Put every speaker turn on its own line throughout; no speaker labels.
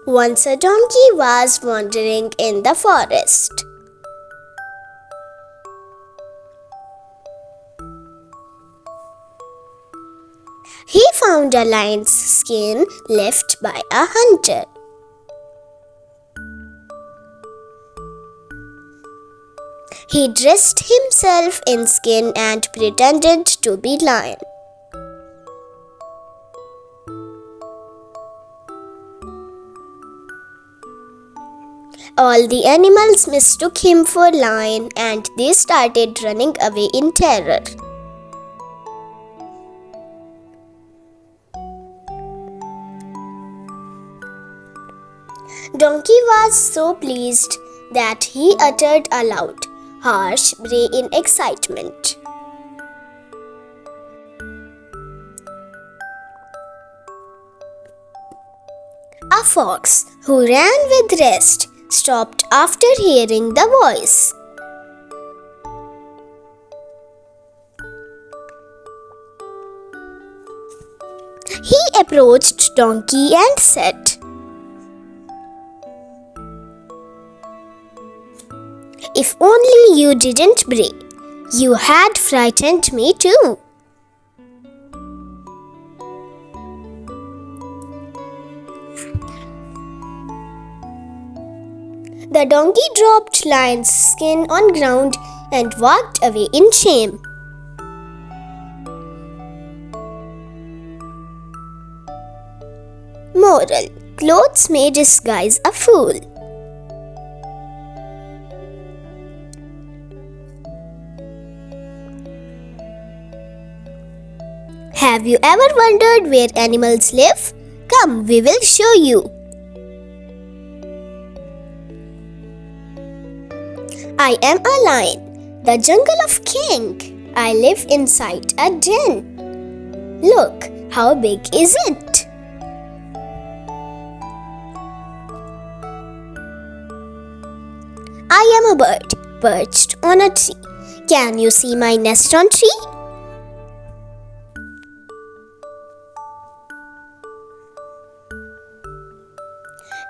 Once a donkey was wandering in the forest. He found a lion's skin left by a hunter. He dressed himself in skin and pretended to be lion. All the animals mistook him for lion and they started running away in terror. Donkey was so pleased that he uttered a loud, harsh bray in excitement. A fox, who ran with rest, stopped after hearing the voice. He approached Donkey and said, "If only you didn't bray, you had frightened me too." The donkey dropped lion's skin on ground and walked away in shame. Moral: clothes may disguise a fool. Have you ever wondered where animals live? Come, we will show you. I am a lion, the jungle of king. I live inside a den. Look, how big is it? I am a bird, perched on a tree. Can you see my nest on tree?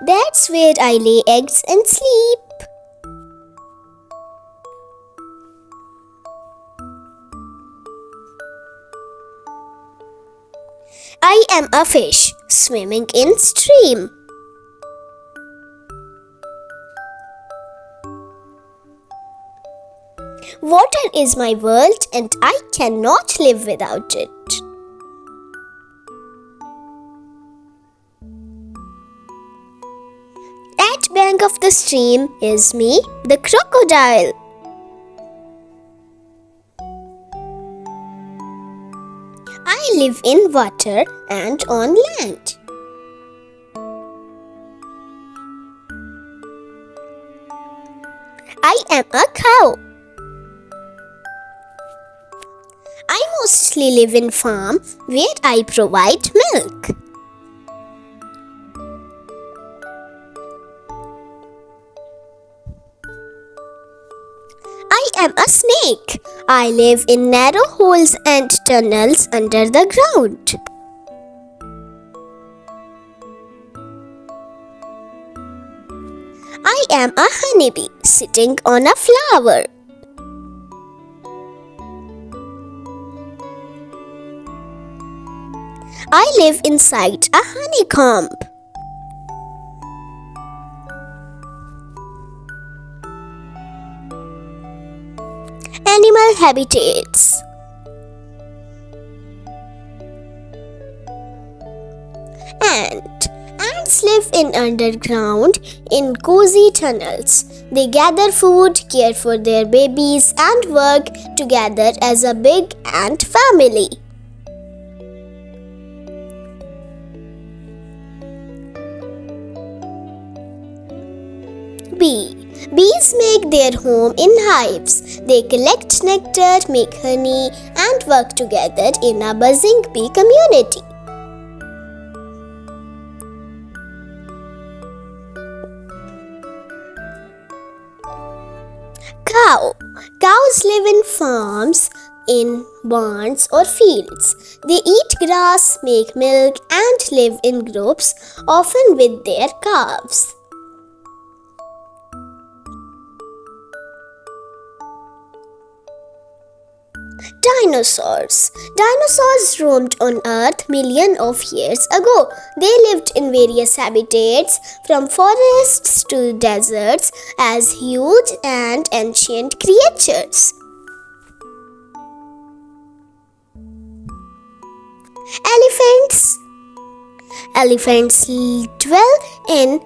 That's where I lay eggs and sleep. I am a fish swimming in stream. Water is my world and I cannot live without it. At bank of the stream is me, the crocodile. I live in water and on land. I am a cow. I mostly live in farm where I provide milk. I am a snake. I live in narrow holes and tunnels under the ground. I am a honeybee sitting on a flower. I live inside a honeycomb. Animal habitats. Ants live in underground in cozy tunnels. They gather food, care for their babies, and work together as a big ant family. Bees make their home in hives. They collect nectar, make honey, and work together in a buzzing bee community. Cows live in farms in barns, or fields. They eat grass, make milk, and live in groups, often with their calves. Dinosaurs. Dinosaurs roamed on Earth millions of years ago. They lived in various habitats, from forests to deserts, as huge and ancient creatures. Elephants. Elephants dwell in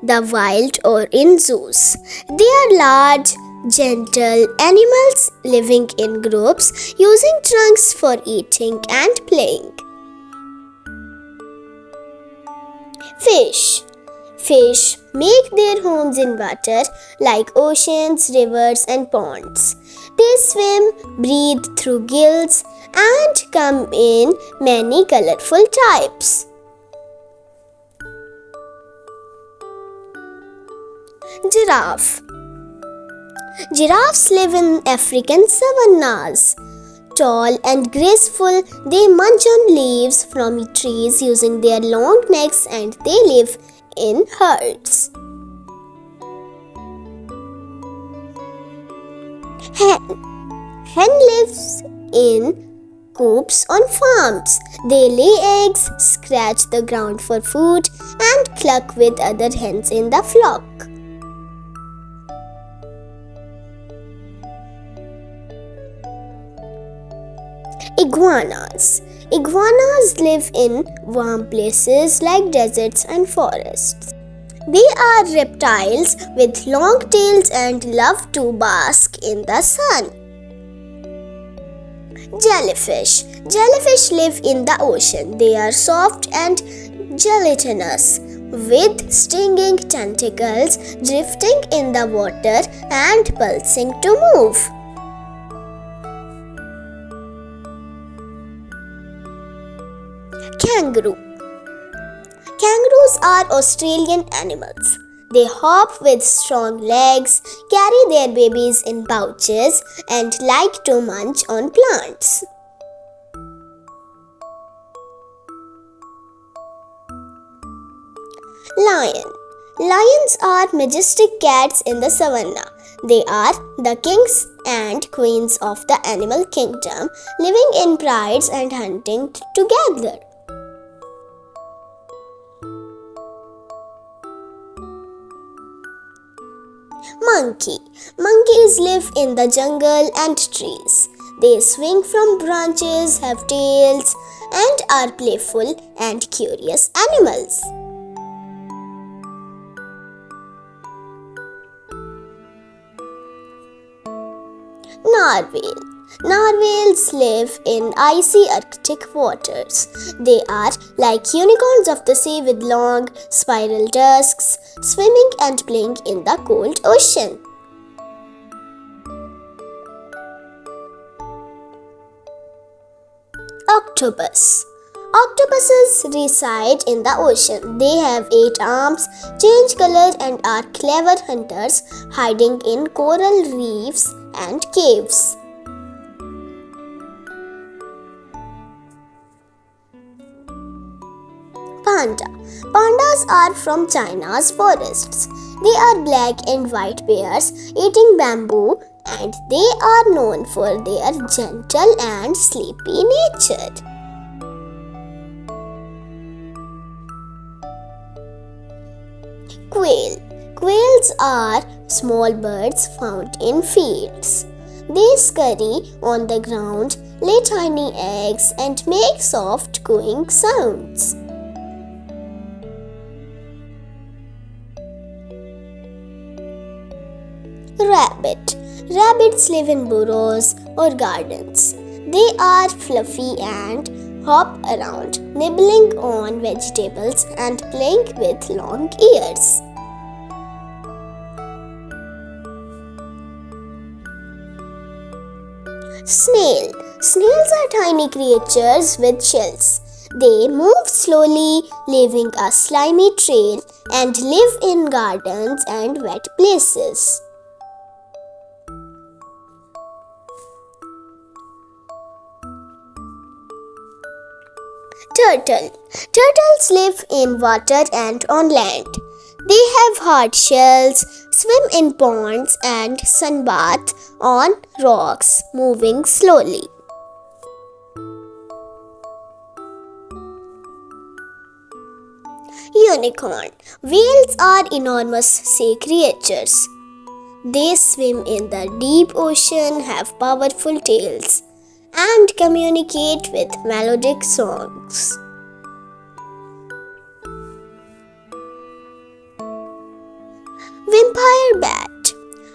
the wild or in zoos. They are large, gentle animals living in groups, using trunks for eating and playing. Fish. Fish make their homes in water like oceans, rivers, and ponds. They swim, breathe through gills, and come in many colorful types. Giraffe. Giraffes live in African savannas. Tall and graceful, they munch on leaves from trees using their long necks, and they live in herds. Hen lives in coops on farms. They lay eggs, scratch the ground for food, and cluck with other hens in the flock. Iguanas. Iguanas live in warm places like deserts and forests. They are reptiles with long tails and love to bask in the sun. Jellyfish. Jellyfish live in the ocean. They are soft and gelatinous, with stinging tentacles drifting in the water and pulsing to move. Kangaroo. Kangaroos are Australian animals. They hop with strong legs, carry their babies in pouches, and like to munch on plants. Lion. Lions are majestic cats in the savannah. They are the kings and queens of the animal kingdom, living in prides and hunting together. Monkey. Monkeys live in the jungle and trees. They swing from branches, have tails, and are playful and curious animals. Narwhal. Narwhals live in icy Arctic waters. They are like unicorns of the sea with long, spiral tusks, swimming and playing in the cold ocean. Octopus. Octopuses reside in the ocean. They have 8 arms, change color, and are clever hunters, hiding in coral reefs and caves. Panda. Pandas are from China's forests. They are black and white bears eating bamboo, and they are known for their gentle and sleepy nature. Quail. Quails are small birds found in fields. They scurry on the ground, lay tiny eggs, and make soft cooing sounds. Rabbit. Rabbits live in burrows or gardens. They are fluffy and hop around, nibbling on vegetables and playing with long ears. Snail. Snails are tiny creatures with shells. They move slowly, leaving a slimy trail, and live in gardens and wet places. Turtle. Turtles live in water and on land. They have hard shells, swim in ponds, and sunbathe on rocks, moving slowly. Unicorn. Whales are enormous sea creatures. They swim in the deep ocean, have powerful tails, and communicate with melodic songs. Vampire bat.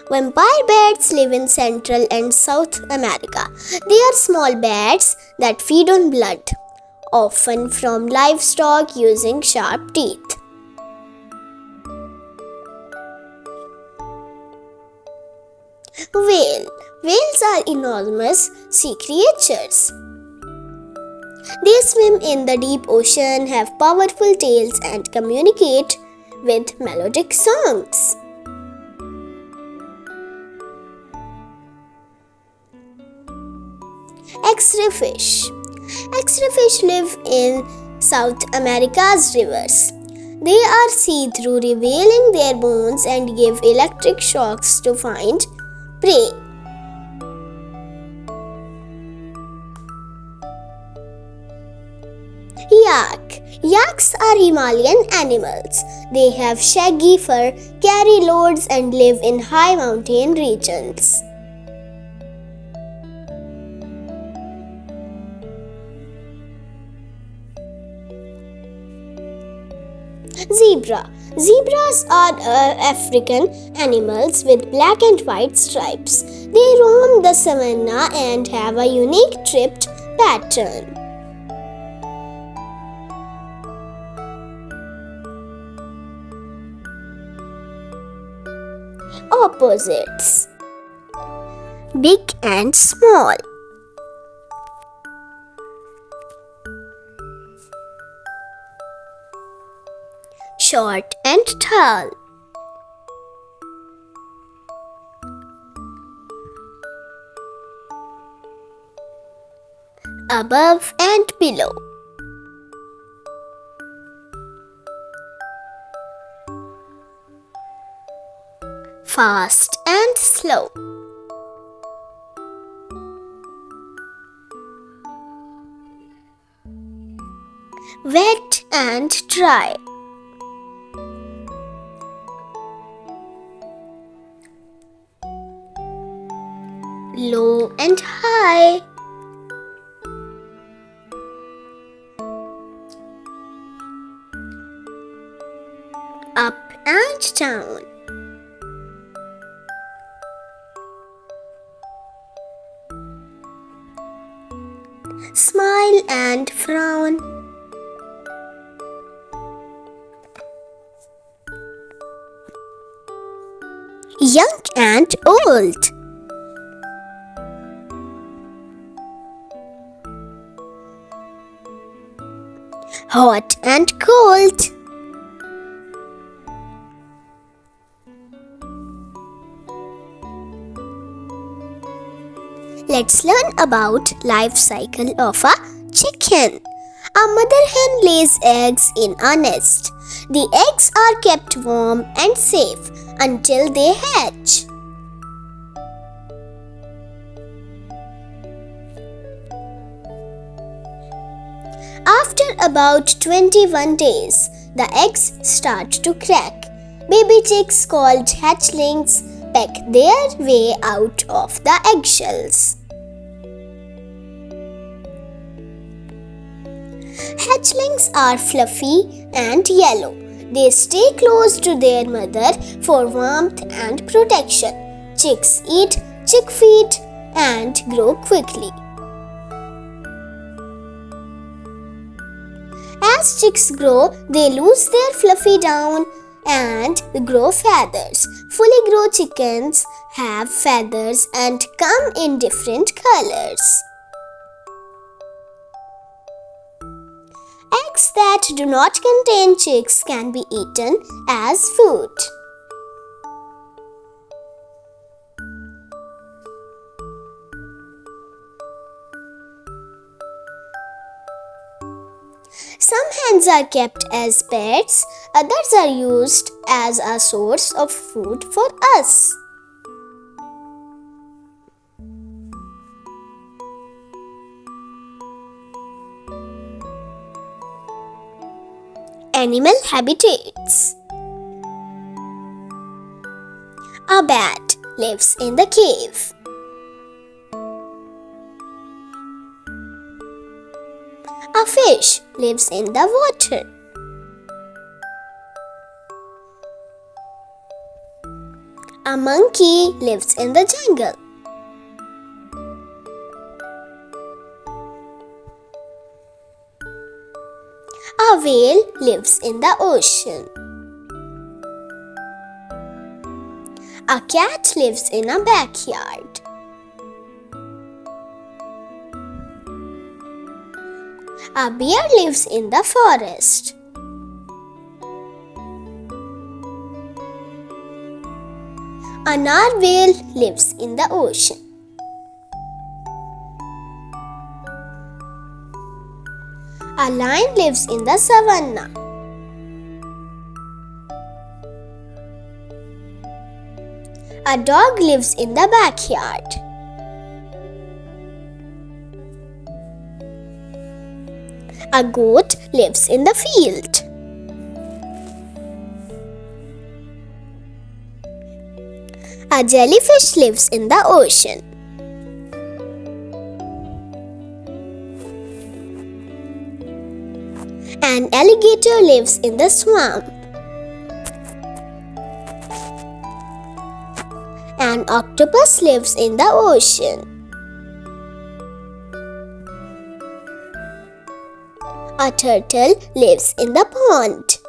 Vampire bats live in Central and South America. They are small bats that feed on blood, often from livestock using sharp teeth. Whale. Whales are enormous sea creatures. They swim in the deep ocean, have powerful tails, and communicate with melodic songs. X-ray fish. X-ray fish live in South America's rivers. They are see-through, revealing their bones and give electric shocks to find prey. Yak. Yaks are Himalayan animals. They have shaggy fur, carry loads, and live in high mountain regions. Zebra. Zebras are African animals with black and white stripes. They roam the savanna and have a unique striped pattern. Opposites. Big and small. Short and tall. Above and below. Fast and slow. Wet and dry. Low and high. Up and down. Smile and frown. Young and old. Hot and cold. Let's learn about life cycle of a chicken. A mother hen lays eggs in a nest. The eggs are kept warm and safe until they hatch. After about 21 days, the eggs start to crack. Baby chicks called hatchlings peck their way out of the eggshells. Hatchlings are fluffy and yellow. They stay close to their mother for warmth and protection. Chicks eat chickweed and grow quickly. As chicks grow, they lose their fluffy down and grow feathers. Fully grown chickens have feathers and come in different colors. Eggs that do not contain chicks can be eaten as food. kinds are kept as pets, others are used as a source of food for us. Animal habitats. A bat lives in the cave. A fish lives in the water. A monkey lives in the jungle. A whale lives in the ocean. A cat lives in a backyard. A bear lives in the forest. A narwhal lives in the ocean. A lion lives in the savannah. A dog lives in the backyard. A goat lives in the field. A jellyfish lives in the ocean. An alligator lives in the swamp. An octopus lives in the ocean. A turtle lives in the pond.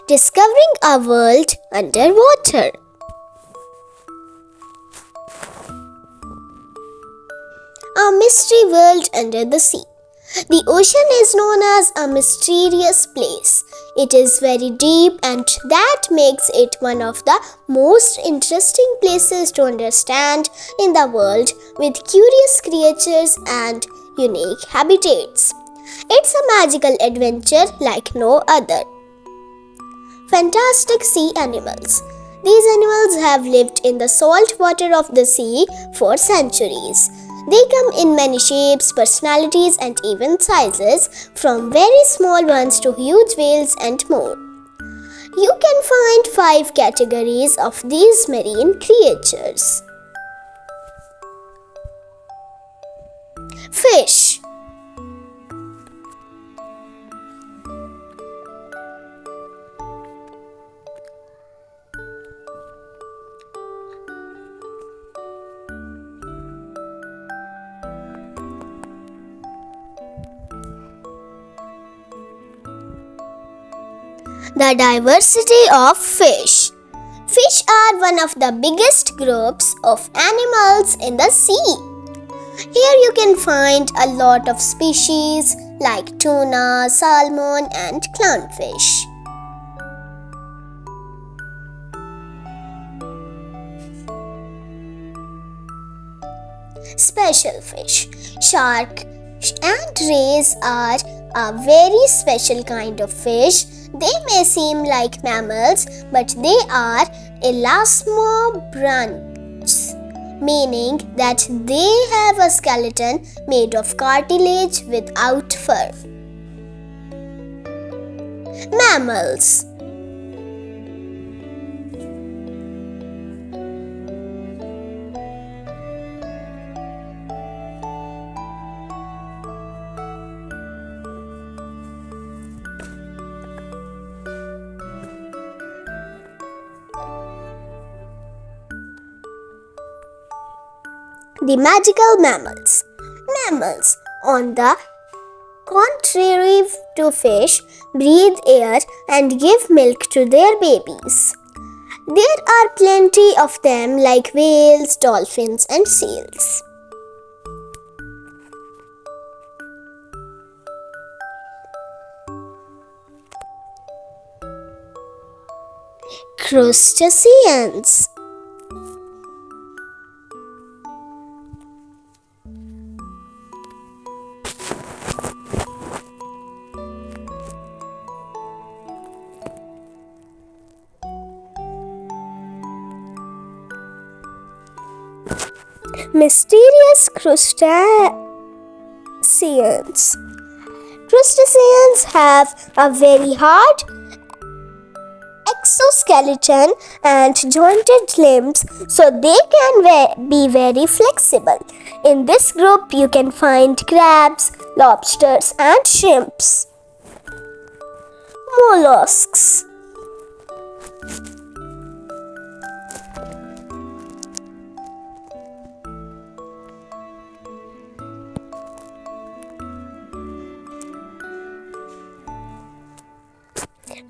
Discovering a world underwater. A mystery world under the sea. The ocean is known as a mysterious place. It is very deep, and that makes it one of the most interesting places to understand in the world, with curious creatures and unique habitats. It's a magical adventure like no other. Fantastic sea animals. These animals have lived in the salt water of the sea for centuries. They come in many shapes, personalities, and even sizes, from very small ones to huge whales and more. You can find 5 categories of these marine creatures. Fish. The diversity of fish. Fish are one of the biggest groups of animals in the sea. Here you can find a lot of species like tuna, salmon, and clownfish. Special fish. Shark and rays are a very special kind of fish. They may seem like mammals, but they are elasmobranchs, meaning that they have a skeleton made of cartilage without fur. Mammals. The magical mammals. Mammals, on the contrary to fish, breathe air and give milk to their babies. There are plenty of them, like whales, dolphins, and seals. Crustaceans. Mysterious crustaceans. Crustaceans have a very hard exoskeleton and jointed limbs, so they can be very flexible. In this group, you can find crabs, lobsters, and shrimps. Mollusks.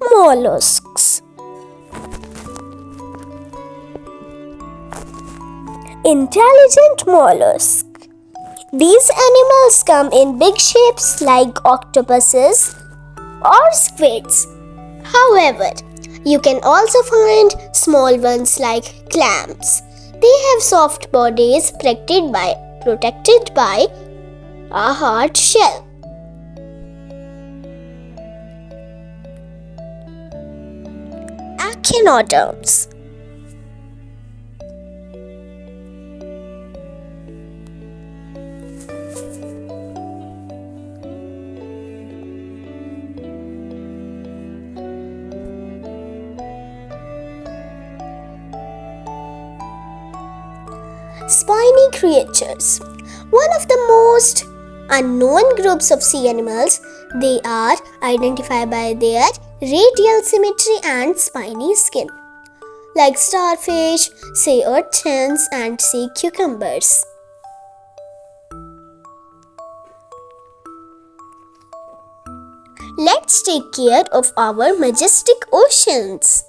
Mollusks. Intelligent mollusk. These animals come in big shapes like octopuses or squids. However, you can also find small ones like clams. They have soft bodies protected by a hard shell. Echinoderms. Spiny creatures. One of the most unknown groups of sea animals, they are identified by their radial symmetry and spiny skin, like starfish, sea urchins, and sea cucumbers. Let's take care of our majestic oceans.